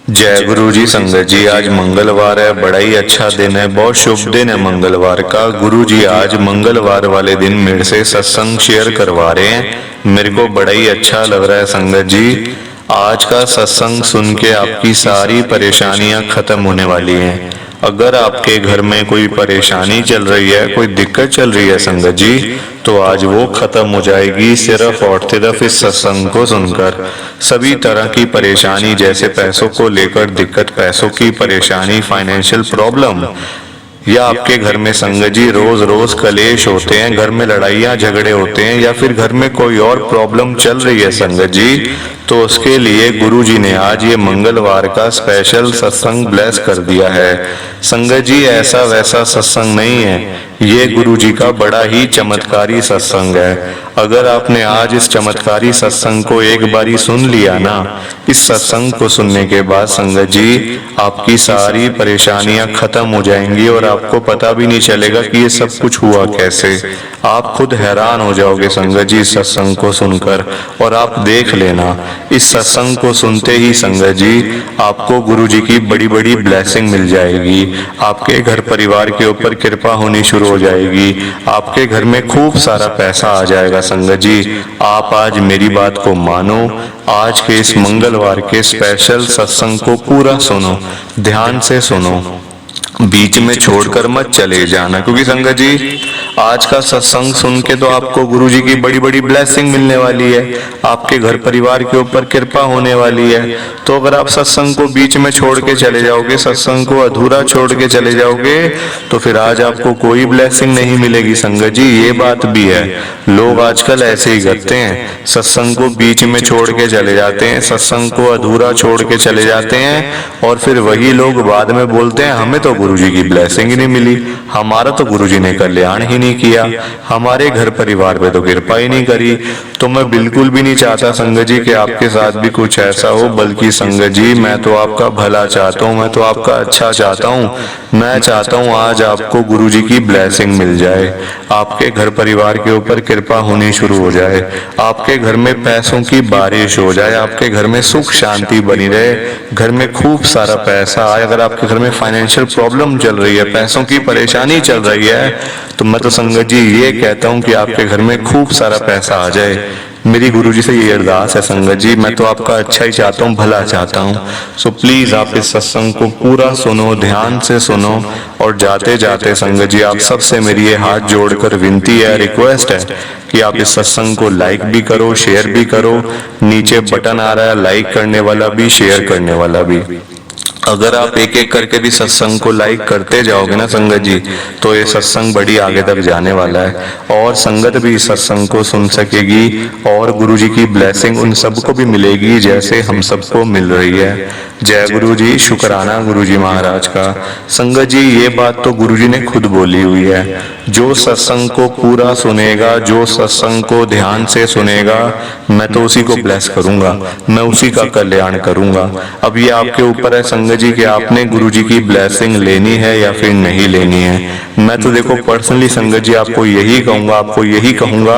जय गुरु जी। संगत जी, आज मंगलवार है, बड़ा ही अच्छा दिन है, बहुत शुभ दिन है मंगलवार का। गुरु जी आज मंगलवार वाले दिन मेरे से सत्संग शेयर करवा रहे हैं। मेरे को बड़ा ही अच्छा लग रहा है संगत जी। आज का सत्संग सुन के आपकी सारी परेशानियां खत्म होने वाली हैं। अगर आपके घर में कोई परेशानी चल रही है, कोई दिक्कत चल रही है संगत जी, तो आज वो खत्म हो जाएगी सिर्फ और सिर्फ इस सत्संग को सुनकर। सभी तरह की परेशानी, जैसे पैसों को लेकर दिक्कत, पैसों की परेशानी, फाइनेंशियल प्रॉब्लम, या आपके घर में संगत जी रोज रोज कलेश होते हैं, घर में लड़ाइयाँ झगड़े होते हैं, या फिर घर में कोई और प्रॉब्लम चल रही है संगत जी, तो उसके लिए गुरु जी ने आज ये मंगलवार का स्पेशल सत्संग ब्लेस कर दिया है। संगत जी ऐसा वैसा सत्संग नहीं है, ये गुरु जी का बड़ा ही चमत्कारी सत्संग है। अगर आपने आज इस चमत्कारी सत्संग को एक बारी सुन लिया ना, इस सत्संग को सुनने के बाद संगत जी आपकी सारी परेशानियां खत्म हो जाएंगी और आपको पता भी नहीं चलेगा कि ये सब कुछ हुआ कैसे। आप खुद हैरान हो जाओगे संगत जी इस सत्संग को सुनकर। और आप देख लेना, इस सत्संग को सुनते ही संगत जी आपको गुरु जी की बड़ी बड़ी ब्लेसिंग मिल जाएगी। आपके घर परिवार के ऊपर कृपा होनी शुरू हो जाएगी। आपके घर में खूब सारा पैसा आ जाएगा संगत जी। आप आज मेरी बात को मानो, आज के इस मंगलवार के स्पेशल सत्संग को पूरा सुनो, ध्यान से सुनो, बीच में छोड़कर मत चले जाना। क्योंकि संगत जी आज का सत्संग सुन के तो आपको गुरु जी की बड़ी बड़ी ब्लेसिंग मिलने वाली है, आपके घर परिवार के ऊपर कृपा होने वाली है। तो अगर आप सत्संग को बीच में छोड़ के चले जाओगे, सत्संग को अधूरा छोड़ के चले जाओगे, तो फिर आज आपको कोई ब्लेसिंग नहीं मिलेगी संगत जी। ये बात भी है, लोग आजकल ऐसे ही करते हैं, सत्संग को बीच में छोड़ के चले जाते हैं, सत्संग को अधूरा छोड़ के चले जाते हैं, और फिर वही लोग बाद में बोलते हैं हमें तो गुरु जी की ब्लेसिंग ही नहीं मिली, हमारा तो गुरु जी ने कल्याण ही नहीं किया, हमारे घर परिवार पे तो कृपा ही नहीं करी। तो मैं बिल्कुल भी नहीं चाहता संगत जी कि आपके साथ भी कुछ ऐसा हो, बल्कि संगत जी मैं तो आपका भला चाहता हूँ, मैं तो आपका अच्छा चाहता हूँ। मैं चाहता हूँ आज आपको गुरु जी की ब्लेसिंग मिल जाए, आपके घर परिवार के ऊपर कृपा होनी शुरू हो जाए, आपके घर में पैसों की बारिश हो जाए, आपके घर में सुख शांति बनी रहे, घर में खूब सारा पैसा आए। अगर आपके घर में फाइनेंशियल प्रॉब्लम चल रही है, पैसों की परेशानी चल रही है, तो मैं तो संगत जी ये कहता हूँ कि आपके घर में खूब सारा पैसा आ जाए। मेरी गुरुजी से ये अरदास है संगत जी, मैं तो आपका अच्छा ही चाहता हूँ, भला चाहता हूँ। सो प्लीज आप इस सत्संग को पूरा सुनो, ध्यान से सुनो, और जाते जाते संगत जी आप सबसे मेरी ये हाथ जोड़कर विनती है, रिक्वेस्ट है कि आप इस सत्संग को लाइक भी करो, शेयर भी करो। नीचे बटन आ रहा है लाइक करने वाला भी, शेयर करने वाला भी। अगर आप एक एक करके भी सत्संग को लाइक करते जाओगे ना संगत जी, तो ये सत्संग बड़ी आगे तक जाने वाला है, और संगत भी इस सत्संग को सुन सकेगी, और गुरु जी की ब्लेसिंग उन सबको भी मिलेगी जैसे हम सबको मिल रही है। जय गुरु जी, शुक्राना गुरु जी महाराज का। संगत जी ये बात तो गुरु जी ने खुद बोली हुई है, जो सत्संग को पूरा सुनेगा, जो सत्संग को ध्यान से सुनेगा, मैं तो उसी को ब्लेस करूंगा, मैं उसी का कल्याण करूंगा। अब ये आपके ऊपर है संगत जी कि आपने गुरु जी की ब्लेसिंग लेनी है या फिर नहीं लेनी है। मैं तो देखो पर्सनली संगत जी आपको यही कहूंगा, आपको यही कहूंगा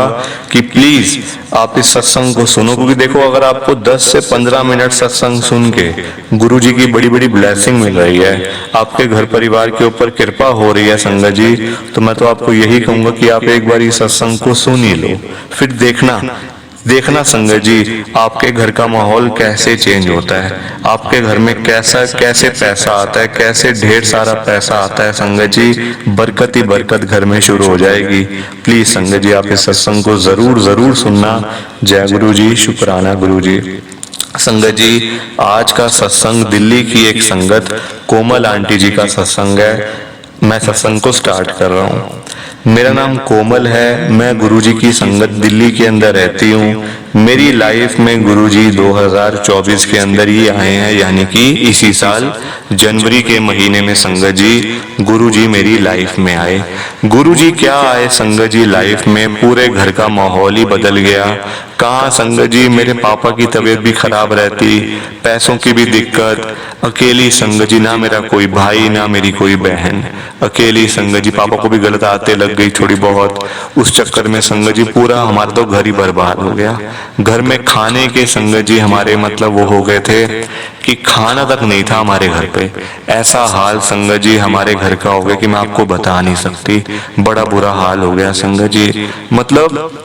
कि प्लीज आप इस सत्संग को सुनो। क्योंकि देखो अगर आपको 10 से 15 मिनट सत्संग सुन के गुरु जी की बड़ी बड़ी ब्लेसिंग मिल रही है, आपके घर परिवार के ऊपर कृपा हो रही है संगत जी, तो मैं तो आपको यही कहूंगा कि आप एक बार इस सत्संग को सुन ही लो, फिर देखना संगत जी आपके घर का माहौल कैसे चेंज होता है, आपके घर में कैसे पैसा आता है, कैसे ढेर सारा पैसा आता है संगत जी, बरकत ही बरकत घर में शुरू हो जाएगी। प्लीज संगत जी आप इस सत्संग को जरूर सुनना। जय गुरु जी, शुक्राना गुरु जी। संगत जी आज का सत्संग दिल्ली की एक संगत कोमल आंटी जी का सत्संग है। मैं सत्संग को स्टार्ट कर रहा हूँ। मेरा नाम कोमल है, मैं गुरुजी की संगत दिल्ली के अंदर रहती हूँ। मेरी लाइफ में गुरुजी 2024 के अंदर ही आए हैं, यानी कि इसी साल जनवरी के महीने में संगत जी गुरुजी मेरी लाइफ में आए। गुरुजी क्या आए संगत जी लाइफ में, पूरे घर का माहौल ही बदल गया। कहाँ संगत जी मेरे पापा की तबीयत भी खराब रहती, पैसों की भी दिक्कत, अकेली संगत जी, ना मेरा कोई भाई ना मेरी कोई बहन, अकेली संगत जी। पापा को भी गलत आदतें लग गई थोड़ी बहुत, उस चक्कर में संगत जी पूरा हमारा तो घर ही बर्बाद हो गया। घर में खाने के संगत जी हमारे मतलब वो हो गए थे कि खाना तक नहीं था हमारे घर पे। ऐसा हाल संगत जी हमारे घर का हो गया कि मैं आपको बता नहीं सकती, बड़ा बुरा हाल हो गया संगत जी। मतलब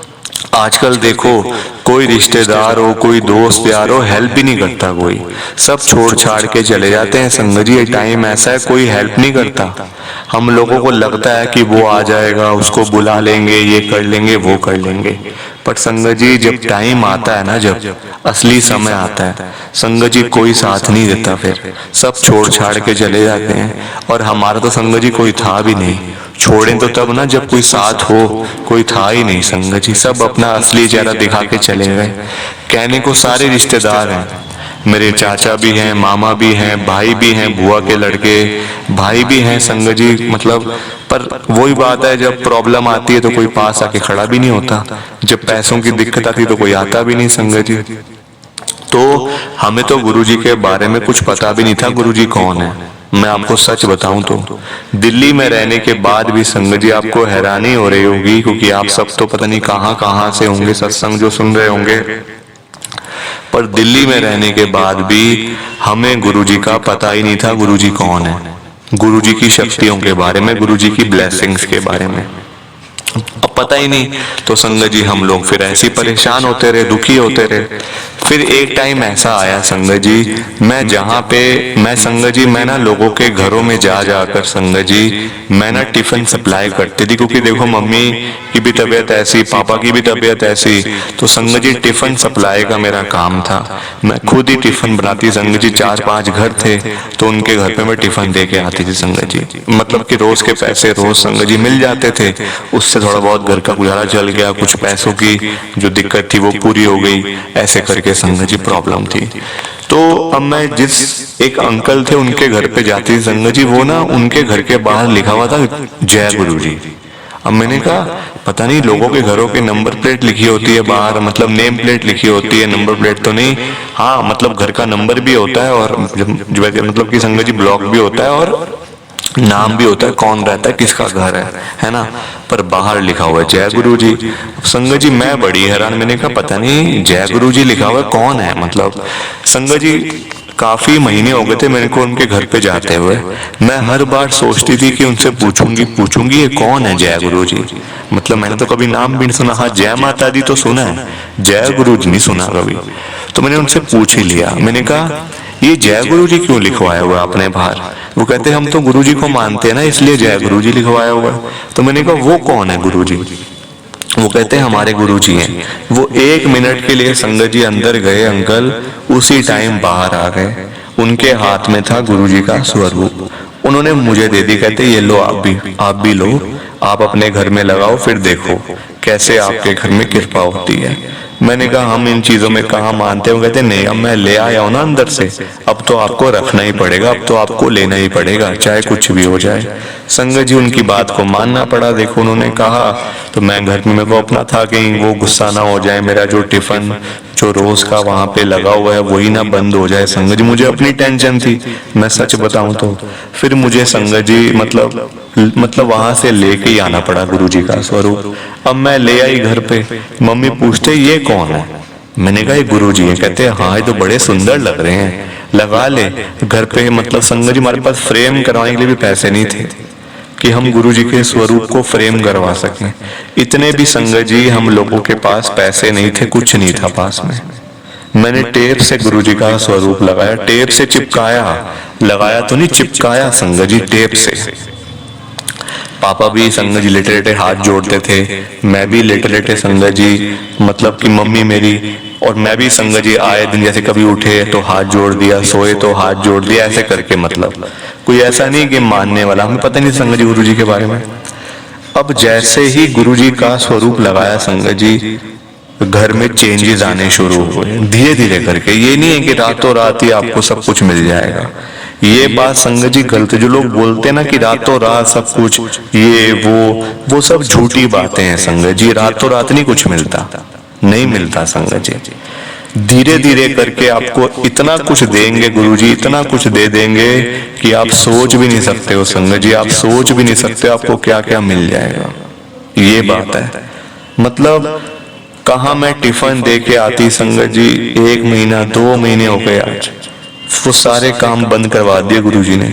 आजकल देखो कोई रिश्तेदार हो, कोई दोस्त यार हो, हेल्प भी नहीं करता कोई, सब छोड़ छाड़ के चले जाते हैं संगत जी। ये टाइम ऐसा है कोई हेल्प नहीं करता। हम लोगों को लगता है कि वो आ जाएगा, उसको बुला लेंगे, ये कर लेंगे, वो कर लेंगे, पर संगत जी जब टाइम आता है ना, जब असली समय आता है संगत जी, कोई साथ नहीं देता, फिर सब छोड़ छाड़ के चले जाते हैं। और हमारा तो संगत जी कोई था भी नहीं, छोड़े तो तब ना जब कोई साथ हो, कोई था ही नहीं संगत जी, सब अपना असली चेहरा दिखा के चले गए। कहने को सारे रिश्तेदार हैं, मेरे चाचा भी हैं, मामा भी हैं, भाई भी हैं, बुआ के लड़के भाई भी हैं संगत जी। मतलब पर वही बात है, जब प्रॉब्लम आती है तो कोई पास आके खड़ा भी नहीं होता, जब पैसों की दिक्कत आती है तो कोई आता भी नहीं संगत जी। तो हमें तो गुरुजी के बारे में कुछ पता भी नहीं था, गुरुजी कौन है। मैं आपको सच बताऊं तो दिल्ली में रहने के बाद भी संगत जी आपको हैरानी हो रही होगी, क्योंकि आप सब तो पता नहीं कहां कहां से होंगे, सत्संग जो सुन रहे होंगे, पर दिल्ली में रहने के बाद भी हमें गुरुजी का पता ही नहीं था गुरुजी कौन है, गुरुजी की शक्तियों के बारे में, गुरुजी की ब्लेसिंग्स के बारे में अब पता ही नहीं। तो संगत जी हम लोग फिर ऐसे परेशान होते रहे, दुखी होते रहे। फिर एक टाइम ऐसा आया संगत जी, मैं जहाँ पे मैं संगत जी मैं ना लोगों के घरों में जा जाकर संगत जी मैं ना टिफिन सप्लाई करती थी, क्योंकि देखो मम्मी की भी तबीयत ऐसी, पापा की भी तबीयत ऐसी, तो संगत जी टिफिन सप्लाई का मेरा काम था। मैं खुद ही टिफिन बनाती संगत जी, 4-5 घर थे तो उनके घर पे मैं टिफिन दे के आती थी संगत जी। मतलब कि रोज के पैसे रोज संगत जी मिल जाते थे, उससे थोड़ा बहुत घर का गुजारा चल गया, कुछ पैसों की जो दिक्कत थी वो पूरी हो गई, ऐसे करके संगत जी प्रॉब्लम थी। तो अब मैं जिस एक अंकल थे उनके घर पे जाती थी संगत जी, वो ना उनके घर के बाहर लिखा हुआ था जय गुरु जी। अब मैंने कहा पता नहीं, लोगों के घरों के नंबर प्लेट लिखी होती है बाहर, मतलब नेम प्लेट लिखी होती है, नंबर प्लेट तो नहीं, हाँ मतलब घर का नंबर भी होता है और मतलब कि संगत जी ब्लॉक भी होता है और नाम भी होता है, कौन रहता है, किसका घर है ना, पर बाहर लिखा हुआ है जय गुरु जी। संगत जी मैं बड़ी हैरान, मैंने कहा पता नहीं जय गुरु जी लिखा हुआ है, कौन है। मतलब संगत जी काफी महीने हो गए थे मेरे को उनके घर पे जाते हुए, मैं हर बार सोचती थी कि उनसे पूछूंगी ये कौन है जय गुरु जी। मतलब मैंने तो कभी नाम भी नहीं सुना, हाँ जय माता दी तो सुना है, जय गुरु जी नहीं सुना कभी। तो मैंने उनसे पूछ ही लिया, मैंने कहा ये जय गुरु जी क्यों लिखवाया हुआ आपने बाहर। वो कहते हम तो गुरु जी को मानते हैं ना, इसलिए जय गुरु जी लिखवाया हुआ है। तो मैंने कहा वो कौन है गुरु जी। वो कहते हैं हमारे गुरु जी हैं। वो 1 मिनट के लिए संगत जी अंदर गए अंकल, उसी टाइम बाहर आ गए, उनके हाथ में था गुरु जी का स्वरूप, उन्होंने मुझे दे दी, कहते ये लो आप भी लो, आप अपने घर में लगाओ, फिर देखो कैसे आपके घर में कृपा होती है। मैंने कहा हम इन चीजों में कहाँ मानते हो। कहते नहीं, अब मैं ले आया हूं ना अंदर से, अब तो आपको रखना ही पड़ेगा, अब तो आपको लेना ही पड़ेगा, चाहे कुछ भी हो जाए। संगत जी उनकी बात को मानना पड़ा। देखो उन्होंने कहा तो मैं घर में, मेरे को अपना था कहीं वो गुस्सा ना हो जाए, मेरा जो टिफिन जो रोज का वहां पे लगा हुआ है वही ना बंद हो जाए। संगत जी मुझे अपनी टेंशन थी, मैं सच बताऊं तो। फिर मुझे संगत जी मतलब वहां से लेके ही आना पड़ा गुरु जी का स्वरूप। अब मैं ले आई घर पे, मम्मी पूछते ये कौन है। मैंने कहा ये गुरु जी है। कहते हाँ ये तो बड़े सुंदर लग रहे हैं, लगा ले घर पे। मतलब संगत जी हमारे पास फ्रेम करवाने के लिए भी पैसे नहीं थे कि हम गुरु जी के स्वरूप को फ्रेम करवा सकें। इतने भी संगत जी हम लोगों के पास पैसे नहीं थे, कुछ नहीं था पास में। मैंने टेप से गुरु जी का स्वरूप लगाया, टेप से चिपकाया, लगाया तो नहीं चिपकाया संगत जी टेप से। पापा भी संगत जी लेटे लेटे हाथ जोड़ते थे, मैं भी लेटे लेटे संगत जी, मतलब कि मम्मी मेरी और मैं भी संगत जी आए दिन जैसे कभी उठे तो हाथ जोड़ दिया, सोए तो हाथ जोड़ दिया, ऐसे करके। मतलब कोई ऐसा नहीं कि मानने वाला, हमें पता नहीं संगत जी गुरु जी के बारे में। अब जैसे ही गुरु जी का स्वरूप लगाया संगत जी, घर में चेंजेस आने शुरू हुए धीरे धीरे करके। ये नहीं है कि रातों रात ही आपको सब कुछ मिल जाएगा, ये बात संगत जी गलत। जो लोग बोलते हैं ना कि रातों रात सब कुछ ये वो सब झूठी बातें हैं संगत जी। रातों रात नहीं कुछ मिलता, नहीं मिलता संगत जी। धीरे धीरे करके आपको इतना कुछ देंगे गुरु जी, इतना कुछ दे देंगे कि आप सोच भी नहीं सकते हो संगत जी, आप सोच भी नहीं सकते आपको क्या क्या मिल जाएगा। ये बात है। मतलब कहाँ मैं टिफिन दे के आती संगत जी, 1 महीना 2 महीने हो गए आज, वो सारे काम बंद करवा दिए गुरुजी ने।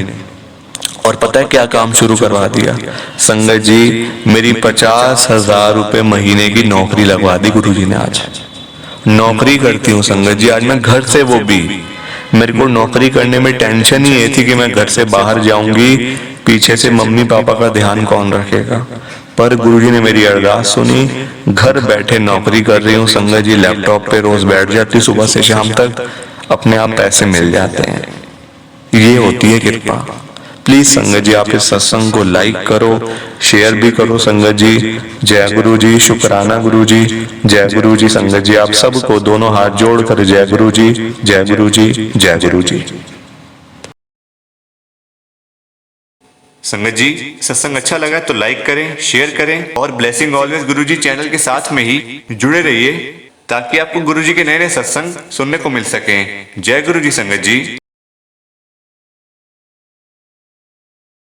और पता है क्या काम शुरू करवा दिया संगत जी, मेरी 50,000 रुपए महीने की नौकरी लगवा दी गुरुजी ने। आज नौकरी करती हूँ संगत जी, आज मैं घर से, वो भी मेरे को नौकरी करने में टेंशन ही ये थी कि मैं घर से बाहर जाऊंगी, पीछे से मम्मी पापा का ध्यान कौन रखेगा। पर गुरुजी ने मेरी अरदास सुनी, घर बैठे नौकरी कर रही हूँ संगत जी, लैपटॉप पे रोज बैठ जाती सुबह से शाम तक, अपने आप पैसे मिल जाते हैं। ये होती है कृपा। प्लीज संगत जी आप इस सत्संग को लाइक करो, शेयर भी करो संगत जी। जय गुरु जी, शुक्राना गुरु जी, जय गुरु जी। संगत जी आप सबको दोनों हाथ जोड़कर जय गुरु जी, जय गुरु जी, जय गुरु जी। संगत जी सत्संग अच्छा लगा तो लाइक करें, शेयर करें और ब्लेसिंग ऑलवेज गुरुजी चैनल के साथ में ही जुड़े रहिए, ताकि आपको गुरुजी के नए नए सत्संग सुनने को मिल सके। जय गुरु जी संगत जी।